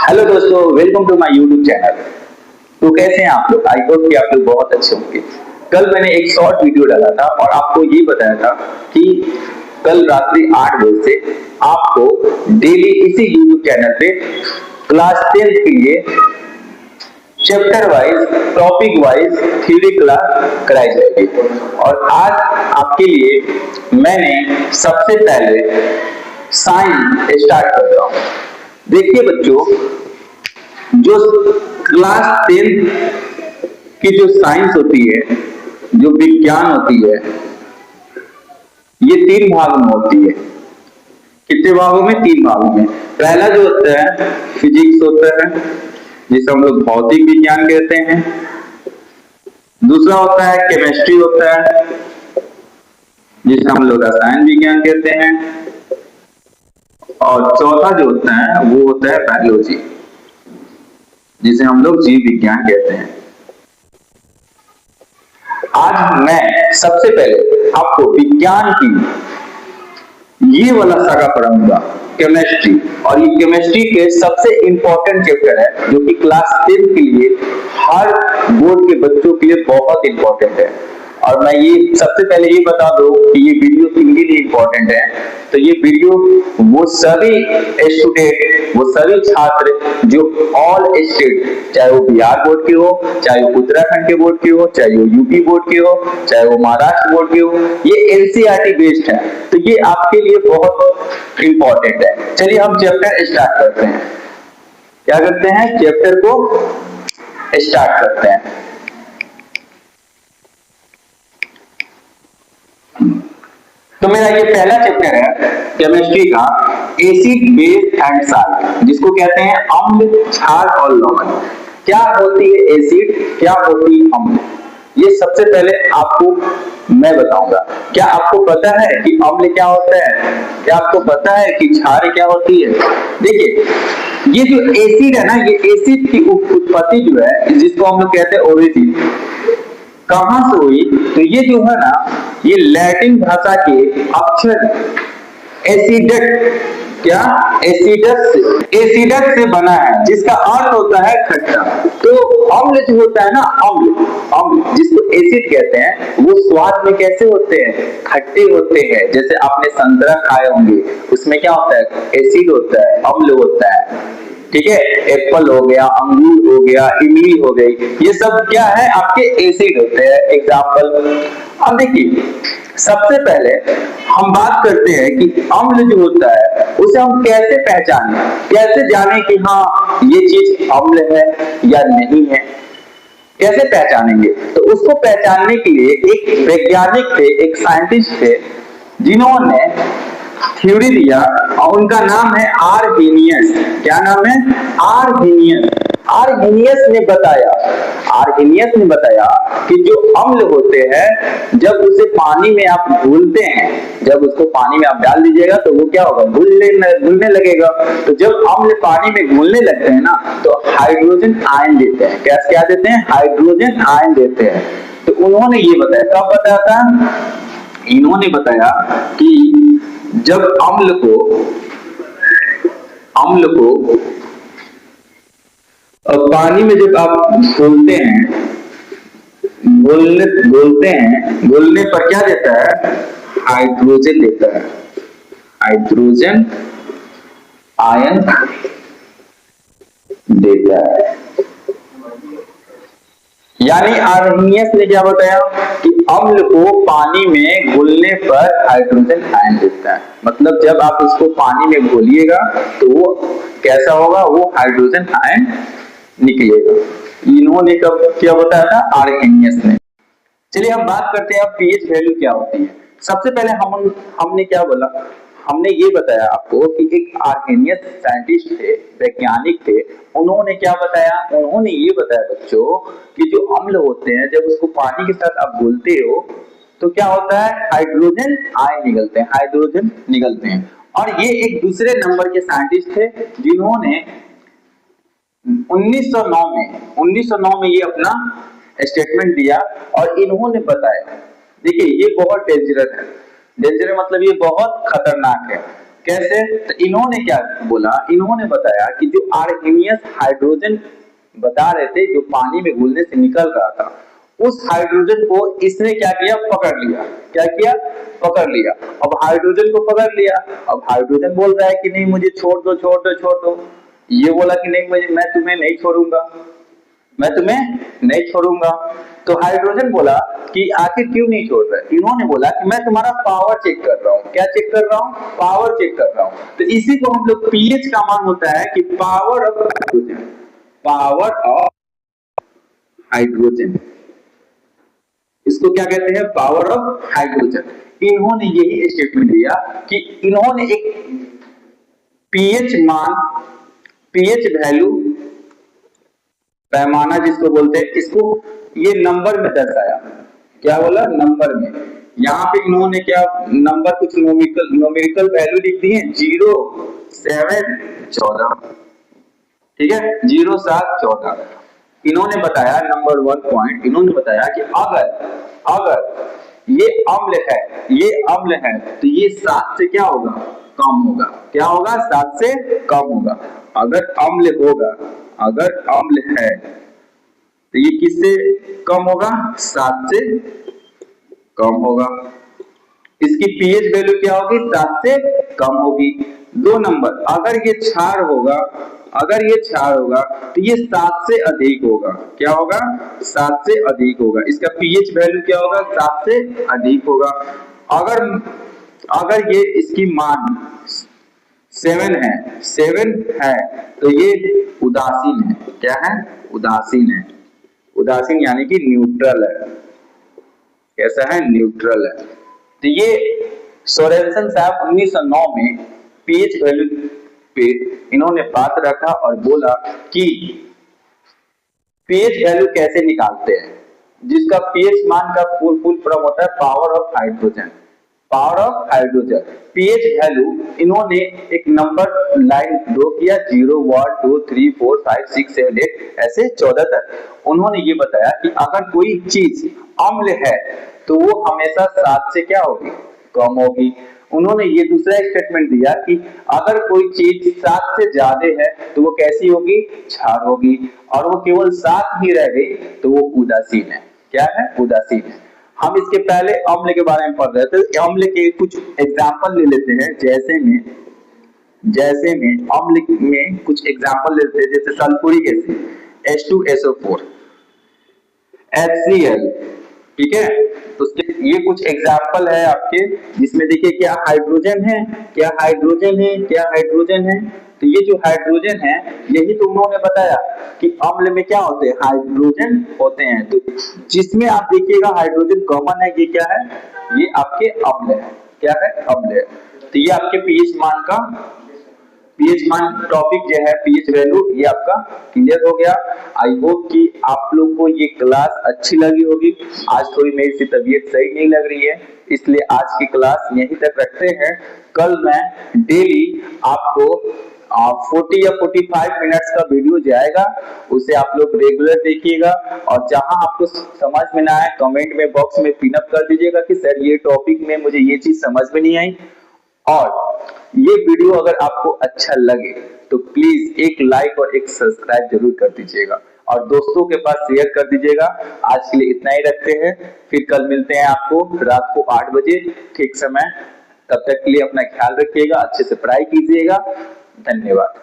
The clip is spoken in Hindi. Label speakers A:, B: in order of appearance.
A: हेलो दोस्तों, welcome to my YouTube channel. तो कैसे हैं आप लोग? आई होप कि आप लोग बहुत अच्छे होंगे। कल मैंने एक शॉर्ट वीडियो डाला था और आपको ये बताया था कि कल रात्रि 8 बजे से आपको डेली इसी यूट्यूब चैनल पे क्लास 10 के लिए chapter wise, topic wise theory class कराई जाएगी। और आज आपके लिए मैंने सबसे पहले साइंस स्टार्ट कर रहा हूँ। देखिए बच्चों, जो क्लास 10 की जो साइंस होती है, जो विज्ञान होती है, ये 3 भाग में होती है। कितने भागों में? 3 भागों में। पहला जो होता है फिजिक्स होता है, जिसे हम लोग भौतिक विज्ञान कहते हैं। दूसरा होता है केमिस्ट्री होता है, जिसे हम लोग रसायन विज्ञान कहते हैं। और चौथा जो होता है वो होता है बायोलॉजी, जिसे हम लोग जीव विज्ञान कहते हैं। आज मैं सबसे पहले आपको विज्ञान की ये वाला सागा पढ़ाऊंगा, केमिस्ट्री। और ये केमिस्ट्री के सबसे इंपॉर्टेंट चैप्टर है, जो कि क्लास 10 के लिए हर बोर्ड के बच्चों के लिए बहुत इंपॉर्टेंट है। और मैं ये सबसे पहले ये बता दूं कि ये वीडियो किनके लिए इंपॉर्टेंट है। तो ये वीडियो वो सभी स्टूडेंट, वो सभी छात्र जो ऑल स्टेट, चाहे वो बिहार बोर्ड के हो, चाहे वो उत्तराखंड के बोर्ड के हो, चाहे वो यूपी बोर्ड के हो, चाहे वो महाराष्ट्र बोर्ड के हो, ये एनसीईआरटी बेस्ड है। तो ये आपके लिए बहुत इंपॉर्टेंट है। चलिए हम चैप्टर स्टार्ट करते हैं। क्या करते हैं? चैप्टर को स्टार्ट करते हैं। तो मेरा ये पहला चैप्टर है केमिस्ट्री का, एसिड, बेस एंड साल्ट, जिसको कहते हैं अम्ल, क्षार और लवण। क्या होती है एसिड, क्या होती है अम्ल, ये सबसे पहले आपको मैं बताऊंगा। क्या आपको पता है कि अम्ल क्या होता है? क्या आपको पता है कि क्षार क्या होती है? देखिए, ये जो एसिड है ना, ये एसिड की उत्पत्ति जो है, जिसको हम लोग कहते हैं ओरिजिन, कहां से हुई? तो ये जो है ना, ये लैटिन भाषा के अक्षर एसिडट, क्या एसिडट से बना है, जिसका अर्थ होता है खट्टा। तो अम्ल जो होता है ना, अम्ल जिसको एसिड कहते हैं, वो स्वाद में कैसे होते हैं? खट्टे होते हैं। जैसे आपने संतरा खाए होंगे, उसमें क्या होता है? एसिड होता है, अम्ल होता है। ठीक है, एप्पल हो गया, अंगूर हो गया, इमली हो गई, ये सब क्या है? आपके एसिड होते हैं। एग्जाम्पल, अब देखिए, सबसे पहले हम बात करते हैं कि अम्ल जो होता है उसे हम कैसे पहचाने, कैसे जाने कि हाँ ये चीज अम्ल है या नहीं है, कैसे पहचानेंगे? तो उसको पहचानने के लिए एक वैज्ञानिक थे, एक साइंटिस्ट थे, जिन्होंने थ्योरी दिया, और उनका नाम है आर्हेनियस। क्या नाम है? आर्हेनियस। आर्हेनियस ने बताया कि जो अम्ल होते हैं, जब उसे पानी में आप घोलते हैं, जब उसको पानी में आप डाल दीजिएगा तो वो क्या होगा? घुलने लगेगा। तो जब अम्ल पानी में घुलने लगते हैं ना, तो हाइड्रोजन आयन देते हैं। क्या देते हैं? हाइड्रोजन आयन देते हैं। तो उन्होंने ये बताया, कब बताया था? इन्होंने बताया कि जब अम्ल को पानी में जब आप घोलने पर क्या देता है? हाइड्रोजन देता है, हाइड्रोजन आयन देता है। यानी आर्हेनियस ने क्या बताया कि अम्ल को पानी में घुलने पर हाइड्रोजन आयन देता है। मतलब जब आप उसको पानी में घोलिएगा तो वो कैसा होगा? वो हाइड्रोजन आयन निकलेगा। इन्होंने कब क्या बताया था? आर्हेनियस ने। चलिए हम बात करते हैं अब पीएच वैल्यू क्या होती है। सबसे पहले हमने क्या बोला? हमने ये बताया आपको कि एक आर्हेनियस साइंटिस्ट थे, वैज्ञानिक थे। उन्होंने क्या बताया? उन्होंने ये बताया बच्चों कि जो अम्ल होते हैं, जब उसको पानी के साथ आप घोलते हो तो क्या होता है? हाइड्रोजन आयन निकलते हैं, हाइड्रोजन निकलते हैं। और ये एक दूसरे नंबर के साइंटिस्ट थे, जिन्होंने 1909 में ये अपना स्टेटमेंट दिया। और इन्होंने बताया, देखिए ये बहुत डेंजरस है। डेंजरस मतलब ये बहुत खतरनाक है। कैसे? तो इन्होंने क्या बोला, इन्होंने बताया कि जो आर्हेनियस हाइड्रोजन बता रहे थे जो पानी में घुलने से निकल रहा था, उस हाइड्रोजन को इसने क्या किया, पकड़ लिया। क्या किया? पकड़ लिया। अब हाइड्रोजन को पकड़ लिया, अब हाइड्रोजन बोल रहा है कि नहीं मुझे छोड़ दो छोड़ दो छोड़ दो, ये बोला कि नहीं मुझे, मैं तुम्हें नहीं छोड़ूंगा, मैं तुम्हें नहीं छोड़ूंगा। तो हाइड्रोजन बोला कि आखिर क्यों नहीं छोड़ रहे? इन्होंने बोला कि मैं तुम्हारा पावर चेक कर रहा हूं। क्या चेक कर रहा हूं? पावर चेक कर रहा हूं। तो इसी को हम लोग पीएच का मान होता है कि power of hydrogen, power of hydrogen, इसको क्या कहते हैं? Power of hydrogen. इन्होंने यही स्टेटमेंट दिया कि इन्होंने एक पीएच मान, पीएच वैल्यू, पैमाना जिसको बोलते हैं, इसको ये नंबर में दर्शाया। क्या बोला? नंबर में। यहाँ पे इन्होंने क्या नंबर, कुछ न्यूमेरिकल वैल्यू लिख दी है, 0, 7, 14, ठीक है, 0, 7, 14। इन्होंने बताया नंबर 1 पॉइंट, इन्होंने बताया कि अगर ये अम्ल है, ये अम्ल है, तो ये 7 से क्या होगा? कम होगा। क्या होगा? 7 से कम होगा। अगर अम्ल होगा, अगर अम्ल है तो ये किससे कम होगा? 7 से कम होगा। इसकी पीएच वैल्यू क्या होगी? 7 से कम होगी। 2 नंबर, अगर ये क्षार होगा, अगर ये क्षार होगा तो ये 7 से अधिक होगा। क्या होगा? 7 से अधिक होगा। इसका पीएच वैल्यू क्या होगा? 7 से अधिक होगा। अगर ये इसकी मान 7 है, 7 है तो ये उदासीन है। क्या है? उदासीन है। उदासीन यानी कि न्यूट्रल है। कैसा है? न्यूट्रल है। तो ये सोरेनसन साहब 1909 में पीएच वैल्यू पे इन्होंने बात रखा और बोला कि पीएच वैल्यू कैसे निकालते हैं, जिसका पीएच मान का फुल फॉर्म होता है power of hydrogen. Power of hydrogen, pH value इन्होंने एक नंबर लाइन ड्रॉ किया, 0, 1, 2, 3, 4, 5, 6, 7, 8 ऐसे 14 तक। उन्होंने ये बताया कि अगर कोई चीज अम्ल है तो वो हमेशा 7 से क्या होगी? कम होगी। उन्होंने ये दूसरा स्टेटमेंट दिया कि अगर कोई चीज 7 से ज्यादा है तो वो कैसी होगी? क्षार होगी। और वो केवल 7 ही रह गई तो वो उदासीन है। क्या है? उदासीन है। हम इसके पहले अम्ल के बारे में पढ़ रहे थे, अम्ल के कुछ एग्जाम्पल ले लेते हैं। जैसे में अम्ल में कुछ एग्जाम्पल लेते हैं, जैसे सल्फ्यूरिक एसिड, H2SO4, HCl, ठीक है। तो ये कुछ एग्जाम्पल है आपके, जिसमें देखिए क्या हाइड्रोजन है, क्या हाइड्रोजन है, क्या हाइड्रोजन है। तो ये जो हाइड्रोजन है, यही तो उन्होंने बताया कि अम्ल में क्या होते हैं? हाइड्रोजन होते हैं। तो जिसमें आप देखिएगा हाइड्रोजन कॉमन है, ये क्या है? ये आपके अम्ल है। क्या है? अम्ल है। तो ये आपके पीएच मान का, पीएच मान टॉपिक जो है, पीएच वैल्यू, ये आपका क्लियर हो गया। आई होप कि आप लोग को ये क्लास अच्छी लगी होगी। आज थोड़ी मेरी सी तबीयत सही नहीं लग रही है, इसलिए आज की क्लास यहीं तक रखते हैं। कल मैं डेली आपको 40 या 45 मिनट्स का वीडियो जाएगा, उसे आप लोग रेगुलर देखिएगा। और जहां आपको समझ में ना आए, कमेंट में बॉक्स में पिन अप कर दीजिएगा कि सर ये टॉपिक में मुझे ये चीज समझ में नहीं आई। और ये वीडियो अगर आपको अच्छा लगे तो प्लीज एक लाइक और एक सब्सक्राइब जरूर कर दीजिएगा और दोस्तों के पास शेयर कर दीजिएगा। आज के लिए इतना ही रखते हैं, फिर कल मिलते हैं आपको रात को 8 बजे ठीक समय। तब तक के लिए अपना ख्याल रखिएगा, अच्छे से पढ़ाई कीजिएगा। धन्यवाद।